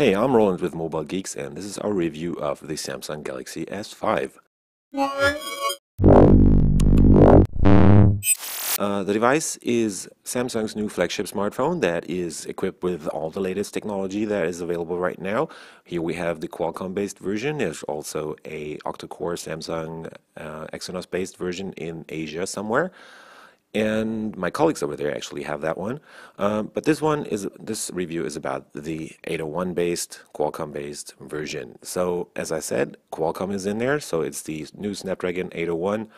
Hey, I'm Roland with Mobile Geeks, and this is our review of the Samsung Galaxy S5. The device is Samsung's new flagship smartphone that is equipped with all the latest technology that is available right now. Here we have the Qualcomm-based version. There's also a octa-core Samsung Exynos-based version in Asia somewhere. And my colleagues over there actually have that one. But this review is about the 801 based, Qualcomm based version. So as I said, Qualcomm is in there. So it's the new Snapdragon 801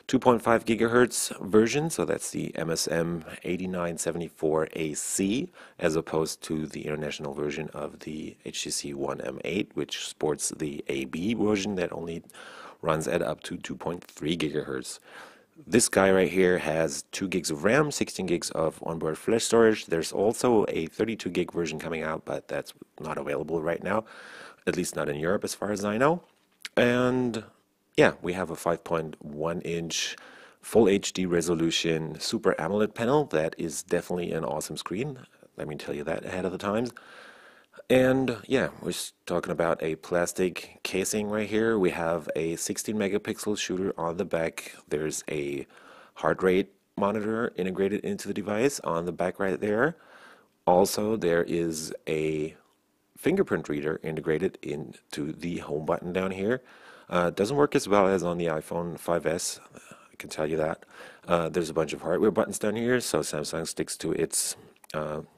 2.5 gigahertz version. So that's the MSM 8974AC, as opposed to the international version of the HTC One M8, which sports the AB version that only runs at up to 2.3 gigahertz. This guy right here has 2 gigs of RAM, 16 gigs of onboard flash storage. There's also a 32 gig version coming out, but that's not available right now, at least not in Europe as far as I know. And yeah, we have a 5.1 inch full HD resolution Super AMOLED panel. That is definitely an awesome screen. Let me tell you that ahead of the time. And yeah, we're talking about a plastic casing right here. We have a 16 megapixel shooter on the back. There's a heart rate monitor integrated into the device on the back right there. Also, there is a fingerprint reader integrated into the home button down here. Doesn't work as well as on the iPhone 5S, I can tell you that. There's a bunch of hardware buttons down here, so Samsung sticks to its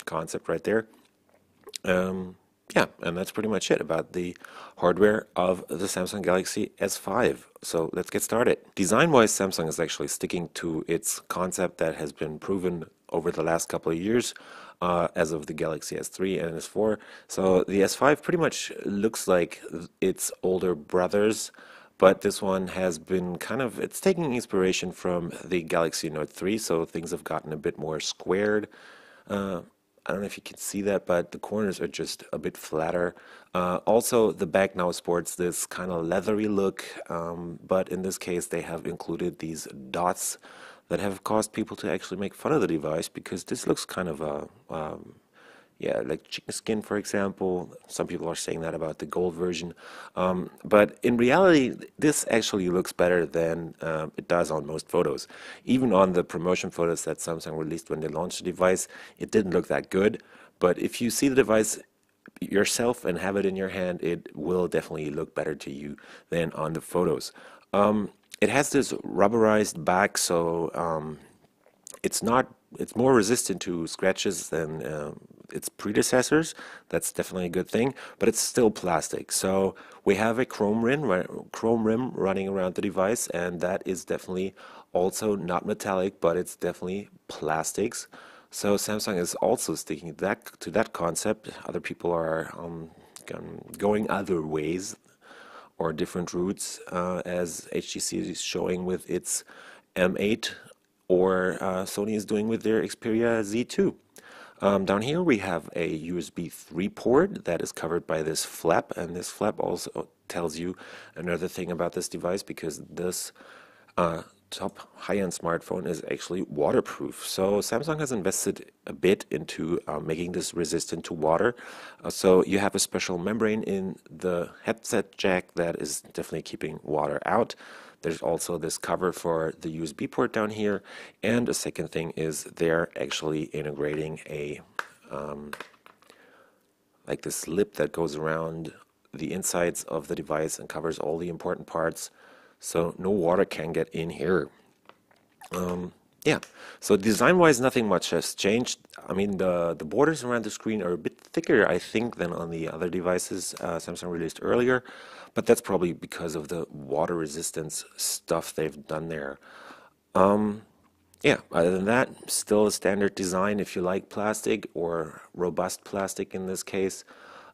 concept right there. Yeah, and that's pretty much it about the hardware of the Samsung Galaxy S5. So let's get started. Design-wise, Samsung is actually sticking to its concept that has been proven over the last couple of years as of the Galaxy S3 and S4. So the S5 pretty much looks like its older brothers, but this one has been it's taking inspiration from the Galaxy Note 3, so things have gotten a bit more squared. I don't know if you can see that, but the corners are just a bit flatter. Also, the back now sports this kind of leathery look, but in this case, they have included these dots that have caused people to actually make fun of the device because this looks kind of yeah, like chicken skin, for example. Some people are saying that about the gold version. But in reality, this actually looks better than it does on most photos. Even on the promotion photos that Samsung released when they launched the device, it didn't look that good. But if you see the device yourself and have it in your hand, it will definitely look better to you than on the photos. It has this rubberized back, so it's more resistant to scratches than its predecessors. That's definitely a good thing, but it's still plastic. So we have a chrome rim running around the device, and that is definitely also not metallic, but it's definitely plastics. So Samsung is also sticking to that concept. Other people are going other ways or different routes, as HTC is showing with its M8 or Sony is doing with their Xperia Z2. Down here we have a USB 3 port that is covered by this flap, and this flap also tells you another thing about this device because this top high-end smartphone is actually waterproof. So Samsung has invested a bit into making this resistant to water. So you have a special membrane in the headset jack that is definitely keeping water out. There's also this cover for the USB port down here. And the second thing is they're actually integrating a like this lip that goes around the insides of the device and covers all the important parts, so no water can get in here. Yeah, so design-wise, nothing much has changed. I mean, the borders around the screen are a bit thicker, I think, than on the other devices Samsung released earlier, but that's probably because of the water resistance stuff they've done there. Yeah, other than that, still a standard design if you like plastic or robust plastic in this case.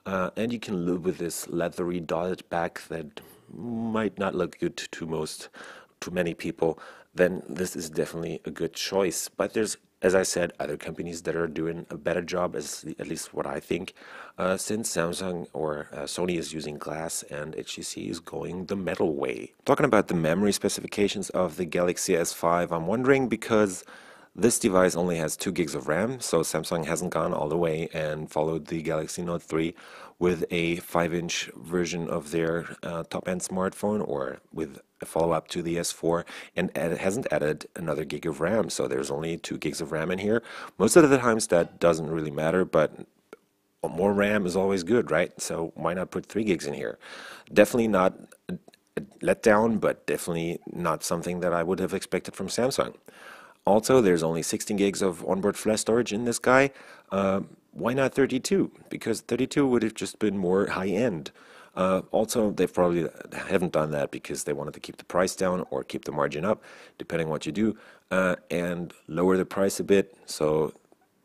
And you can live with this leathery dotted back that might not look good to many people. Then this is definitely a good choice. But there's, as I said, other companies that are doing a better job, at least what I think, since Samsung or Sony is using glass and HTC is going the metal way. Talking about the memory specifications of the Galaxy S5, I'm wondering because This device only has 2 gigs of RAM, so Samsung hasn't gone all the way and followed the Galaxy Note 3 with a 5-inch version of their top-end smartphone, or with a follow-up to the S4, and it hasn't added another gig of RAM, so there's only 2 gigs of RAM in here. Most of the times that doesn't really matter, but more RAM is always good, right? So why not put 3 gigs in here? Definitely not a letdown, but definitely not something that I would have expected from Samsung. Also, there's only 16 gigs of onboard flash storage in this guy. Why not 32? Because 32 would have just been more high-end. Also, they probably haven't done that because they wanted to keep the price down or keep the margin up, depending what you do, and lower the price a bit. So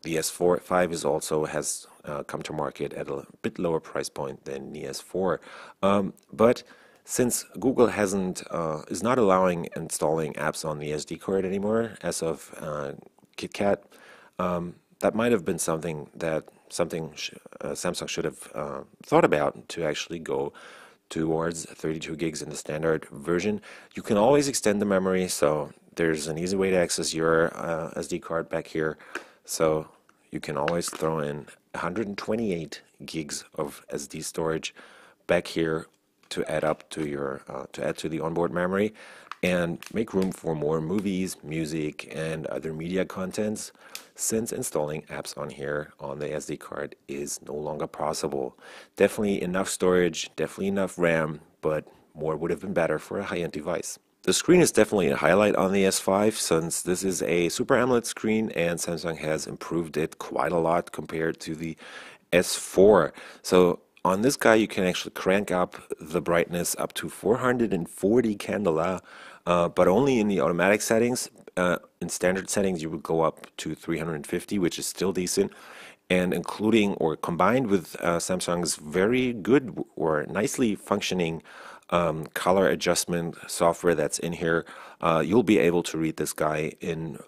the S5 is also has come to market at a bit lower price point than the S4. But since Google hasn't is not allowing installing apps on the SD card anymore as of KitKat, that might have been something that Samsung should have thought about, to actually go towards 32 gigs in the standard version. You can always extend the memory, so there's an easy way to access your SD card back here. So you can always throw in 128 gigs of SD storage back here to add up to your to add to the onboard memory, and make room for more movies, music, and other media contents, since installing apps on here on the SD card is no longer possible. Definitely enough storage, definitely enough RAM, but more would have been better for a high-end device. The screen is definitely a highlight on the S5, since this is a Super AMOLED screen and Samsung has improved it quite a lot compared to the S4. So on this guy, you can actually crank up the brightness up to 440 candela, but only in the automatic settings. In standard settings, you would go up to 350, which is still decent. And including or combined with Samsung's very good or nicely functioning color adjustment software that's in here, you'll be able to read this guy in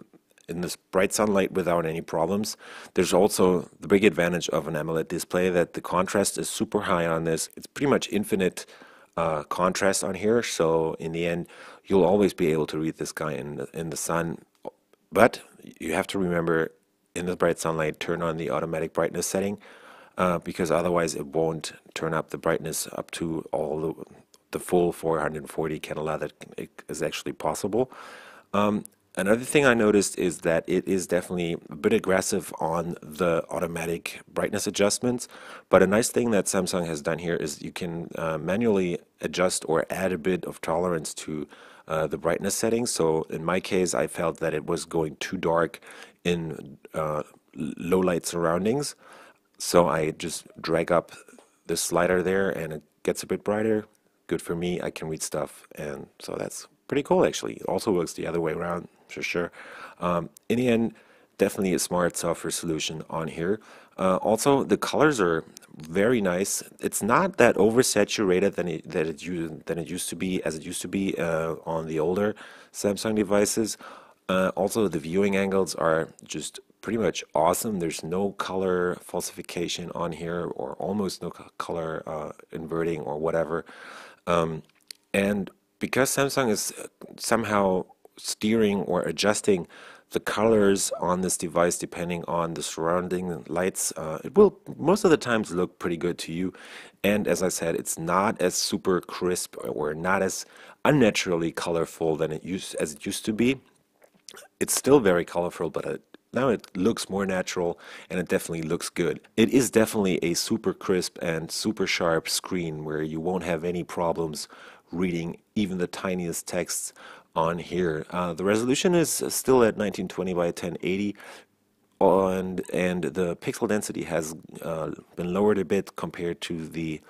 this bright sunlight without any problems. There's also the big advantage of an AMOLED display that the contrast is super high on this. It's pretty much infinite contrast on here, so in the end you'll always be able to read this guy in the sun. But you have to remember, in the bright sunlight, turn on the automatic brightness setting, because otherwise it won't turn up the brightness up to all the full 440 candela that is actually possible. Another thing I noticed is that it is definitely a bit aggressive on the automatic brightness adjustments, but a nice thing that Samsung has done here is you can manually adjust or add a bit of tolerance to the brightness settings. So in my case, I felt that it was going too dark in low light surroundings, so I just drag up the slider there and it gets a bit brighter. Good for me, I can read stuff, and so that's pretty cool actually. It also works the other way around, for sure. In the end, definitely a smart software solution on here. Also, the colors are very nice. It's not that oversaturated than it used to be, as it used to be on the older Samsung devices. Also, the viewing angles are just pretty much awesome. There's no color falsification on here, or almost no color inverting or whatever. And because Samsung is somehow steering or adjusting the colors on this device depending on the surrounding lights, it will most of the times look pretty good to you. And as I said, it's not as super crisp or not as unnaturally colorful than it used to be. It's still very colorful, but now it looks more natural, and it definitely looks good. It is definitely a super crisp and super sharp screen where you won't have any problems reading even the tiniest texts on here. The resolution is still at 1920 by 1080, and the pixel density has been lowered a bit compared to the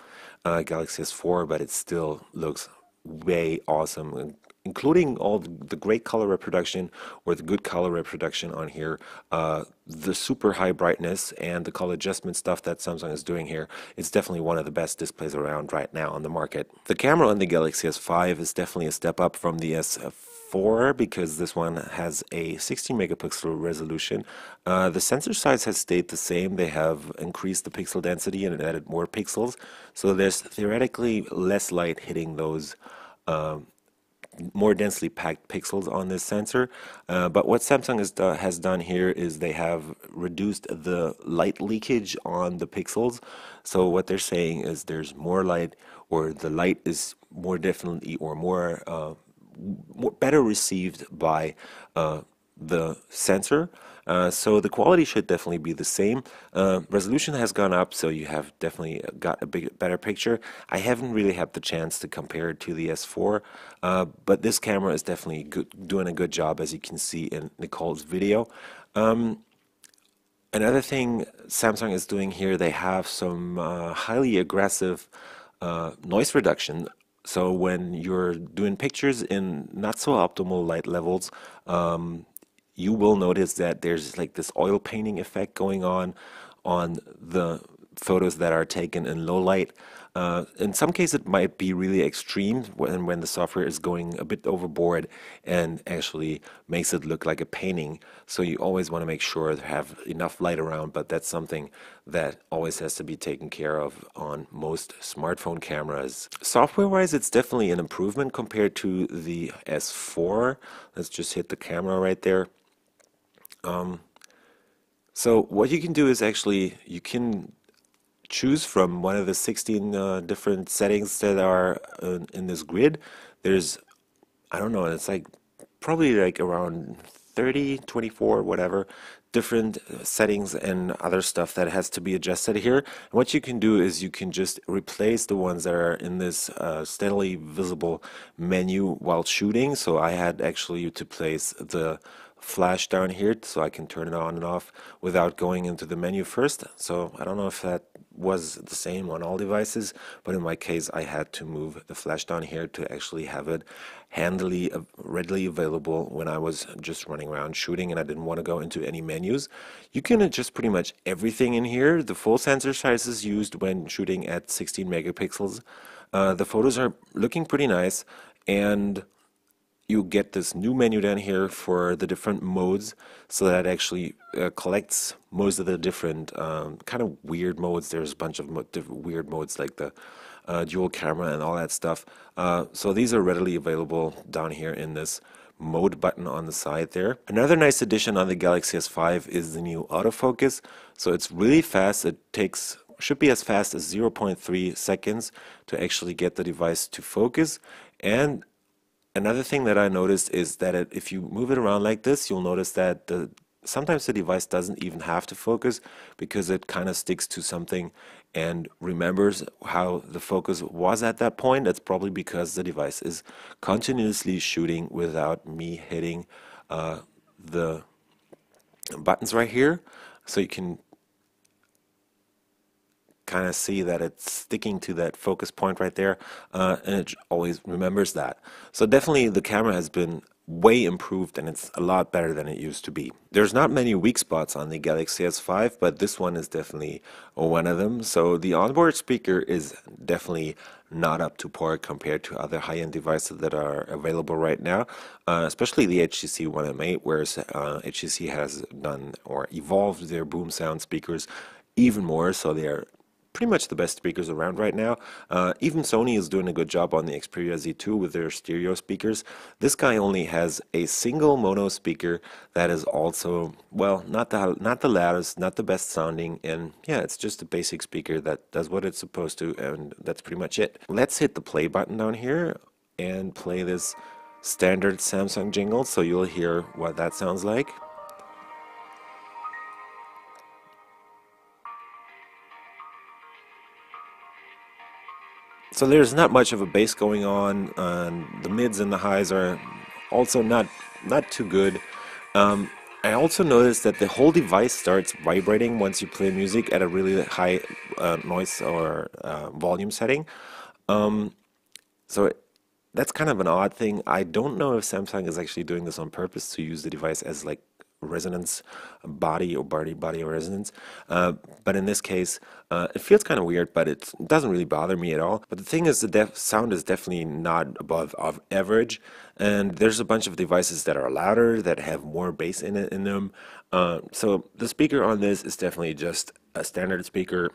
Galaxy S4, but it still looks way awesome, including all the great color reproduction, or the good color reproduction on here, the super high brightness and the color adjustment stuff that Samsung is doing here. It's definitely one of the best displays around right now on the market. The camera on the Galaxy S5 is definitely a step up from the S4, because this one has a 16 megapixel resolution. The sensor size has stayed the same. They have increased the pixel density and added more pixels, so there's theoretically less light hitting those more densely packed pixels on this sensor. But what Samsung has done here is they have reduced the light leakage on the pixels. So what they're saying is there's more light, or the light is more definitely or more better received by the sensor. So the quality should definitely be the same. Resolution has gone up, so you have definitely got a better picture. I haven't really had the chance to compare it to the S4, but this camera is definitely doing a good job, as you can see in Nicole's video. Another thing Samsung is doing here, they have some highly aggressive noise reduction. So when you're doing pictures in not so optimal light levels, you will notice that there's like this oil painting effect going on the photos that are taken in low light. In some cases, it might be really extreme when the software is going a bit overboard and actually makes it look like a painting. So you always want to make sure to have enough light around, but that's something that always has to be taken care of on most smartphone cameras. Software-wise, it's definitely an improvement compared to the S4. Let's just hit the camera right there. So what you can do is actually you can choose from one of the 16 different settings that are in this grid. There's, I don't know, it's like probably like around 30, 24, whatever, different settings and other stuff that has to be adjusted here. And what you can do is you can just replace the ones that are in this steadily visible menu while shooting. So I had actually to place the flash down here so I can turn it on and off without going into the menu first. So I don't know if that was the same on all devices, but in my case I had to move the flash down here to actually have it handily, readily available when I was just running around shooting and I didn't want to go into any menus. You can adjust pretty much everything in here. The full sensor size is used when shooting at 16 megapixels. The photos are looking pretty nice, and you get this new menu down here for the different modes, so that actually collects most of the different kind of weird modes. There's a bunch of different weird modes like the dual camera and all that stuff. So these are readily available down here in this mode button on the side there. Another nice addition on the Galaxy S5 is the new autofocus. So it's really fast. It should be as fast as 0.3 seconds to actually get the device to focus. And another thing that I noticed is that if you move it around like this, you'll notice that sometimes the device doesn't even have to focus because it kind of sticks to something and remembers how the focus was at that point. That's probably because the device is continuously shooting without me hitting the buttons right here. So you can kind of see that it's sticking to that focus point right there, and it always remembers that. So definitely the camera has been way improved, and it's a lot better than it used to be. There's not many weak spots on the Galaxy S5, but this one is definitely one of them. So the onboard speaker is definitely not up to par compared to other high-end devices that are available right now, especially the HTC One M8, whereas HTC has done or evolved their boom sound speakers even more, so they are pretty much the best speakers around right now. Even Sony is doing a good job on the Xperia Z2 with their stereo speakers. This guy only has a single mono speaker that is also, well, not the loudest, not the best sounding, and yeah, it's just a basic speaker that does what it's supposed to, and that's pretty much it. Let's hit the play button down here and play this standard Samsung jingle, so you'll hear what that sounds like. So there's not much of a bass going on, and the mids and the highs are also not too good. I also noticed that the whole device starts vibrating once you play music at a really high noise or volume setting. So that's kind of an odd thing. I don't know if Samsung is actually doing this on purpose to use the device as like resonance body or body resonance, but in this case it feels kind of weird, but it doesn't really bother me at all. But the thing is, the sound is definitely not above average, and there's a bunch of devices that are louder, that have more bass in them. So the speaker on this is definitely just a standard speaker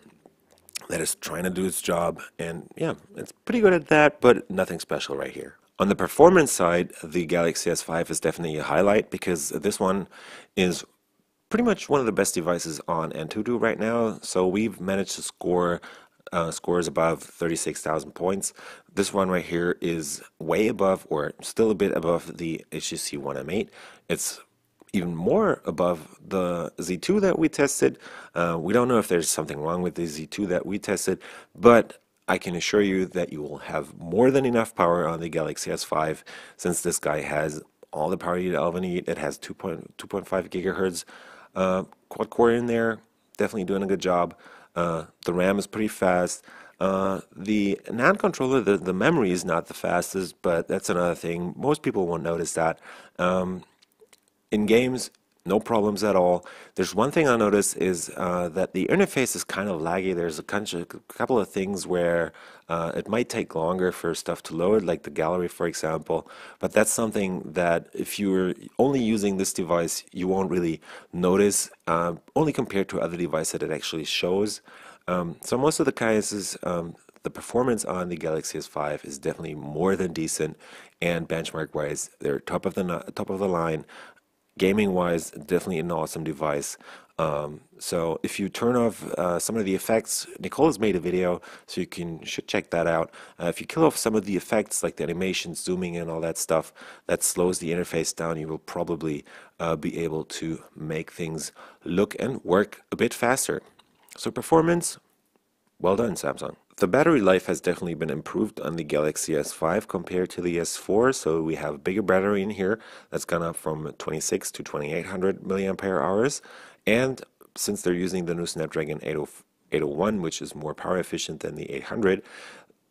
that is trying to do its job, and yeah, it's pretty good at that, but nothing special right here. On the performance side, the Galaxy S5 is definitely a highlight because this one is pretty much one of the best devices on Antutu right now. So we've managed to score scores above 36,000 points. This one right here is way above, or still a bit above, the HTC One M8. It's even more above the Z2 that we tested. We don't know if there's something wrong with the Z2 that we tested, but I can assure you that you will have more than enough power on the Galaxy S5 since this guy has all the power you'd ever need. It has 2.5 gigahertz quad core in there, definitely doing a good job. The RAM is pretty fast. The NAND controller, the memory is not the fastest, but that's another thing. Most people won't notice that. In games, no problems at all. There's one thing I noticed is that the interface is kind of laggy. There's a couple of things where it might take longer for stuff to load, like the gallery, for example. But that's something that if you're only using this device, you won't really notice, only compared to other devices that it actually shows. So most of the cases, the performance on the Galaxy S5 is definitely more than decent, and benchmark-wise, they're top of the line. Gaming wise, definitely an awesome device. So if you turn off some of the effects, Nicole has made a video, so should check that out. If you kill off some of the effects like the animation, zooming, and all that stuff that slows the interface down, you will probably be able to make things look and work a bit faster. So performance, well done, Samsung. The battery life has definitely been improved on the Galaxy S5 compared to the S4, so we have bigger battery in here that's gone up from 26 to 2800 milliampere hours, and since they're using the new Snapdragon 801, which is more power efficient than the 800,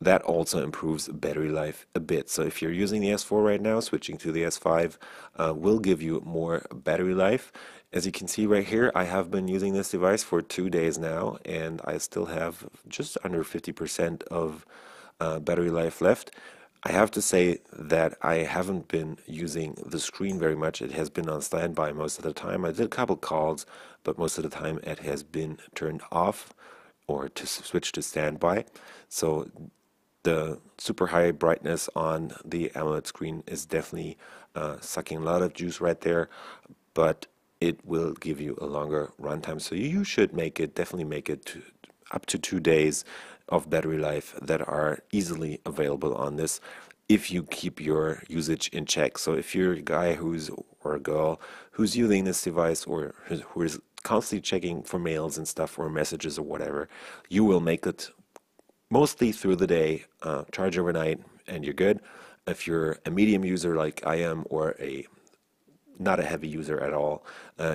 that also improves battery life a bit. So if you're using the S4 right now, switching to the S5 will give you more battery life. As you can see right here, I have been using this device for 2 days now, and I still have just under 50% of battery life left. I have to say that I haven't been using the screen very much. It has been on standby most of the time. I did a couple calls, but most of the time it has been turned off or to switch to standby. So the super high brightness on the AMOLED screen is definitely sucking a lot of juice right there, but it will give you a longer runtime. So you should definitely make it up to 2 days of battery life that are easily available on this if you keep your usage in check. So if you're a guy or a girl who's using this device or who is constantly checking for mails and stuff or messages or whatever, you will make it mostly through the day, charge overnight, and you're good. If you're a medium user like I am, or not a heavy user at all,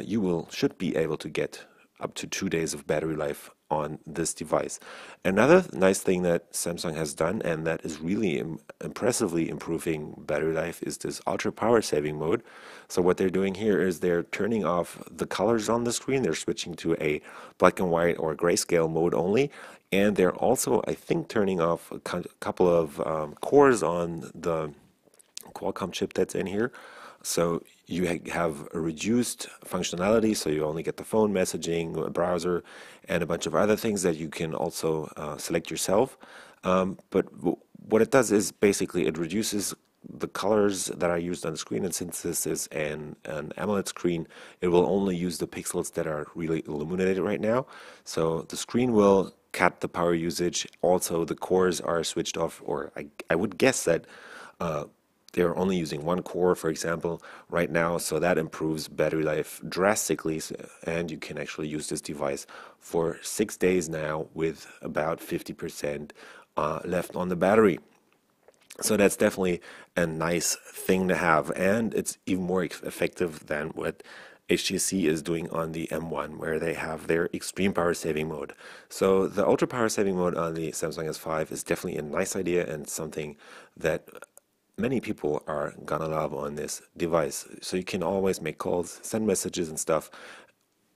you should be able to get up to 2 days of battery life on this device. Another nice thing that Samsung has done, and that is really impressively improving battery life, is this ultra power saving mode. So what they're doing here is they're turning off the colors on the screen. They're switching to a black and white or grayscale mode only, and they're also, I think, turning off a couple of cores on the Qualcomm chip that's in here. So you have a reduced functionality, so you only get the phone messaging, a browser, and a bunch of other things that you can also select yourself. But what it does is basically it reduces the colors that are used on the screen, and since this is an AMOLED screen, it will only use the pixels that are really illuminated right now. So the screen will cut the power usage. Also, the cores are switched off, or I would guess that they're only using one core, for example, right now, so that improves battery life drastically, and you can actually use this device for 6 days now with about 50% left on the battery. So that's definitely a nice thing to have, and it's even more effective than what HTC is doing on the M1, where they have their extreme power saving mode. So the ultra power saving mode on the Samsung S5 is definitely a nice idea and something that many people are gonna love on this device. So you can always make calls, send messages and stuff.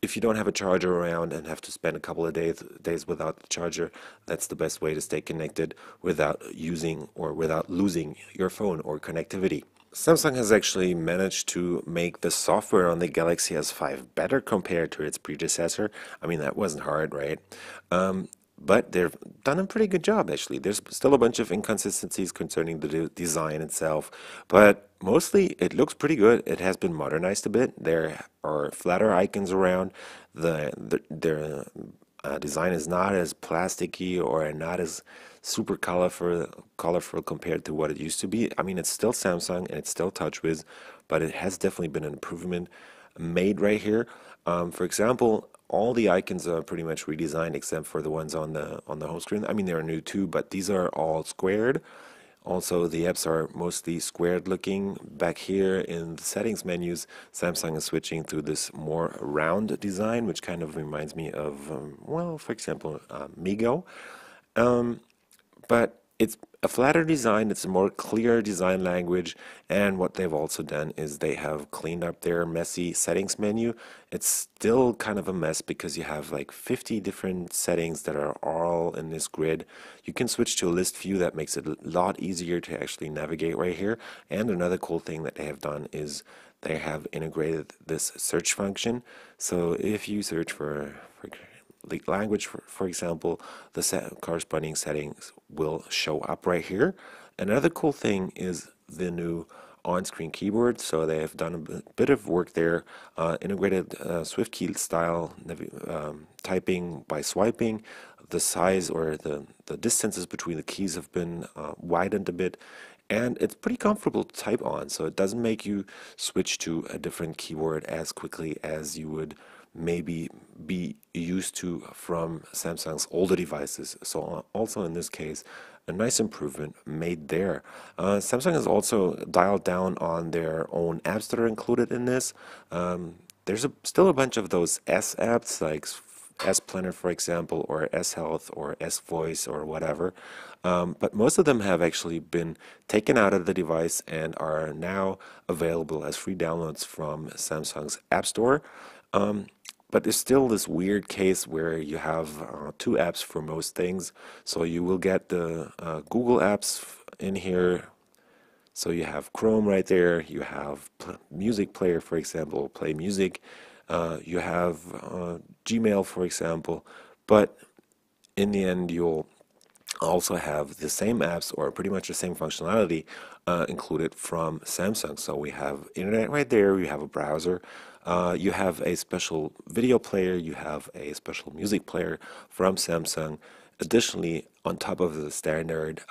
If you don't have a charger around and have to spend a couple of days without the charger, that's the best way to stay connected without using or without losing your phone or connectivity. Samsung has actually managed to make the software on the Galaxy S5 better compared to its predecessor. I mean, that wasn't hard, right? but they've done a pretty good job actually. There's still a bunch of inconsistencies concerning the design itself, but mostly it looks pretty good. It has been modernized a bit. There are flatter icons around. Their design is not as plasticky or not as super colorful compared to what it used to be. I mean, it's still Samsung and it's still TouchWiz, but it has definitely been an improvement made right here. For example, all the icons are pretty much redesigned except for the ones on the home screen. I mean, they're new too, but these are all squared. Also, the apps are mostly squared looking. Back here in the settings menus, Samsung is switching to this more round design, which kind of reminds me of, well, for example, Migo. But it's a flatter design, it's a more clear design language, and what they've also done is they have cleaned up their messy settings menu. It's still kind of a mess because you have like 50 different settings that are all in this grid. You can switch to a list view that makes it a lot easier to actually navigate right here. And another cool thing that they have done is they have integrated this search function. So if you search for the language, for example, the corresponding settings will show up right here. Another cool thing is the new on-screen keyboard. So they have done a bit of work there, integrated Swift key style typing by swiping. The size or the distances between the keys have been widened a bit, and it's pretty comfortable to type on, so it doesn't make you switch to a different keyboard as quickly as you would maybe be used to from Samsung's older devices. So also in this case, a nice improvement made there. Samsung has also dialed down on their own apps that are included in this. There's still a bunch of those S apps like S Planner, for example, or S Health or S Voice or whatever. But most of them have actually been taken out of the device and are now available as free downloads from Samsung's App Store. But there's still this weird case where you have two apps for most things. So you will get the Google apps in here. So you have Chrome right there. You have Music Player, for example, Play Music. You have Gmail, for example. But in the end, you'll also have the same apps or pretty much the same functionality included from Samsung. So we have internet right there, you have a browser, you have a special video player, you have a special music player from Samsung. Additionally, on top of the standard,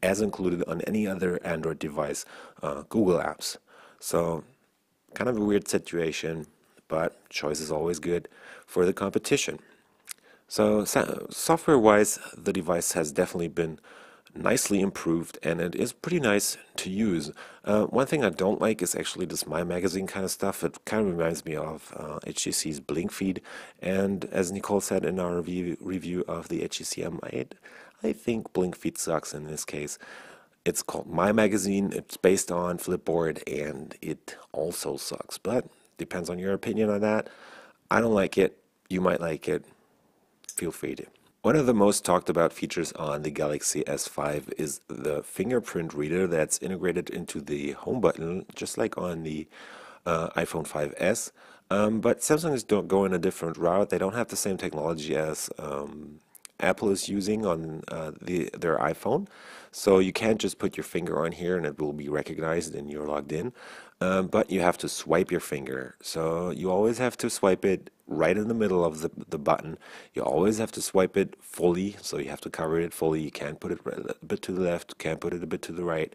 as included on any other Android device, Google apps. So kind of a weird situation, but choice is always good for the competition. So software-wise, the device has definitely been nicely improved and it is pretty nice to use. One thing I don't like is actually this My Magazine kind of stuff. It kind of reminds me of HTC's Blink feed, and as Nicole said in our review of the HTC M8, I think Blink feed sucks in this case. It's called My Magazine, it's based on Flipboard, and it also sucks, but depends on your opinion on that. I don't like it, you might like it, feel free to. One of the most talked about features on the Galaxy S5 is the fingerprint reader that's integrated into the home button, just like on the iPhone 5S. But Samsung is going a different route. They don't have the same technology as Apple is using on their iPhone. So you can't just put your finger on here and it will be recognized and you're logged in. But you have to swipe your finger. So you always have to swipe it right in the middle of the button. You always have to swipe it fully, so you have to cover it fully. You can't put it a bit to the left, can't put it a bit to the right.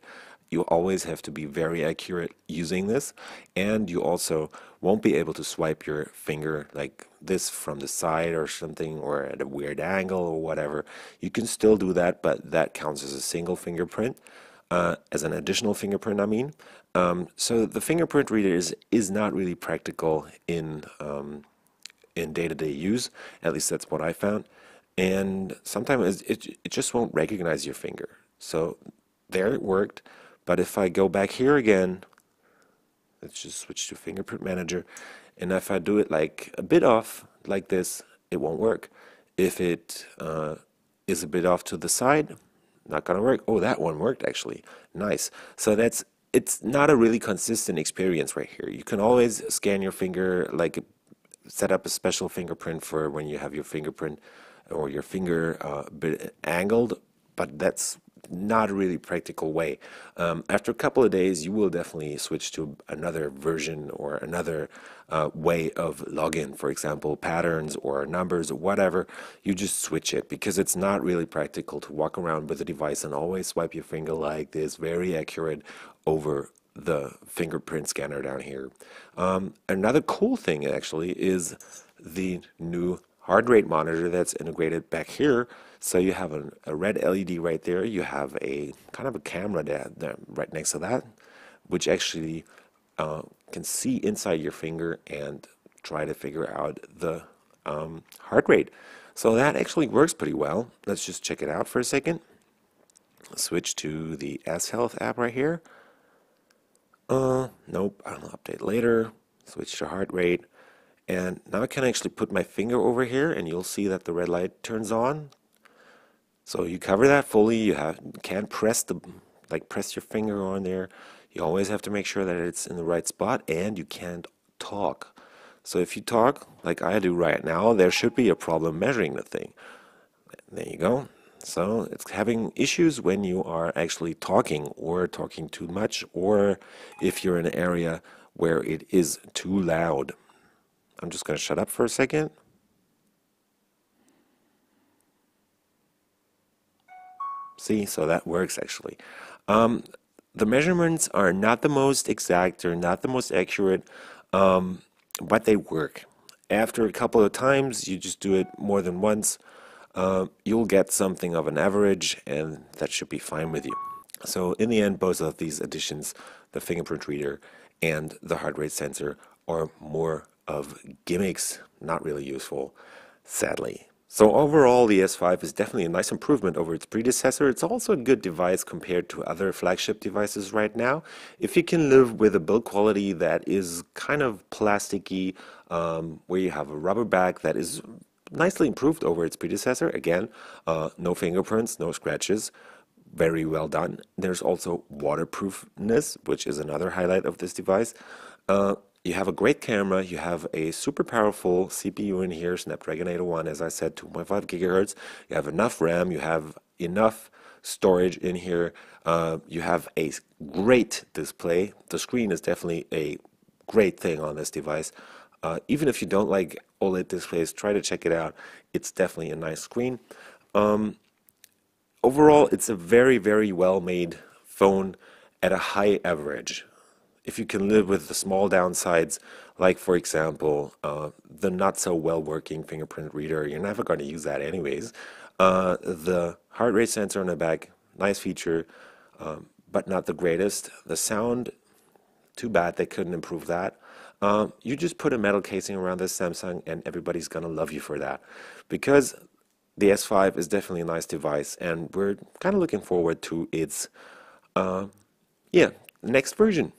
You always have to be very accurate using this, and you also won't be able to swipe your finger like this from the side or something, or at a weird angle or whatever. You can still do that, but that counts as a single fingerprint, as an additional fingerprint, I mean. So the fingerprint reader is not really practical in day-to-day use. At least that's what I found. And sometimes it just won't recognize your finger. So there it worked. But if I go back here again, let's just switch to Fingerprint Manager. And if I do it like a bit off like this, it won't work. If it is a bit off to the side, not gonna work. Oh, that one worked actually. Nice. So it's not a really consistent experience right here. You can always scan your finger, like set up a special fingerprint for when you have your fingerprint or your finger a bit angled, but that's not a really practical way. After a couple of days, you will definitely switch to another version or another way of login, for example, patterns or numbers or whatever. You just switch it because it's not really practical to walk around with a device and always swipe your finger like this, very accurate over the fingerprint scanner down here. Another cool thing actually is the new heart rate monitor that's integrated back here. So you have a red LED right there. You have a kind of a camera there right next to that, which actually can see inside your finger and try to figure out the heart rate. So that actually works pretty well. Let's just check it out for a second. Switch to the S Health app right here. Nope, I'll update later. Switch to heart rate. And now I can actually put my finger over here and you'll see that the red light turns on. So you cover that fully. You can't press press your finger on there. You always have to make sure that it's in the right spot, and you can't talk. So if you talk like I do right now, there should be a problem measuring the thing. There you go. So it's having issues when you are actually talking or talking too much, or if you're in an area where it is too loud. I'm just going to shut up for a second. See, so that works actually. The measurements are not the most exact, they're not the most accurate, but they work. After a couple of times, you just do it more than once, you'll get something of an average, and that should be fine with you. So in the end, both of these additions, the fingerprint reader and the heart rate sensor, are more of gimmicks, not really useful, sadly. So overall, the S5 is definitely a nice improvement over its predecessor. It's also a good device compared to other flagship devices right now. If you can live with a build quality that is kind of plasticky, where you have a rubber back that is nicely improved over its predecessor, again, no fingerprints, no scratches, very well done. There's also waterproofness, which is another highlight of this device. You have a great camera, you have a super powerful CPU in here, Snapdragon 801, as I said, 2.5 gigahertz. You have enough RAM, you have enough storage in here. You have a great display. The screen is definitely a great thing on this device. Even if you don't like OLED displays, try to check it out. It's definitely a nice screen. Overall, it's a very, very well-made phone at a high average. If you can live with the small downsides, like for example, the not so well working fingerprint reader, you're never going to use that anyways. The heart rate sensor on the back, nice feature, but not the greatest. The sound, too bad they couldn't improve that. You just put a metal casing around this Samsung and everybody's going to love you for that. Because the S5 is definitely a nice device, and we're kind of looking forward to its, next version.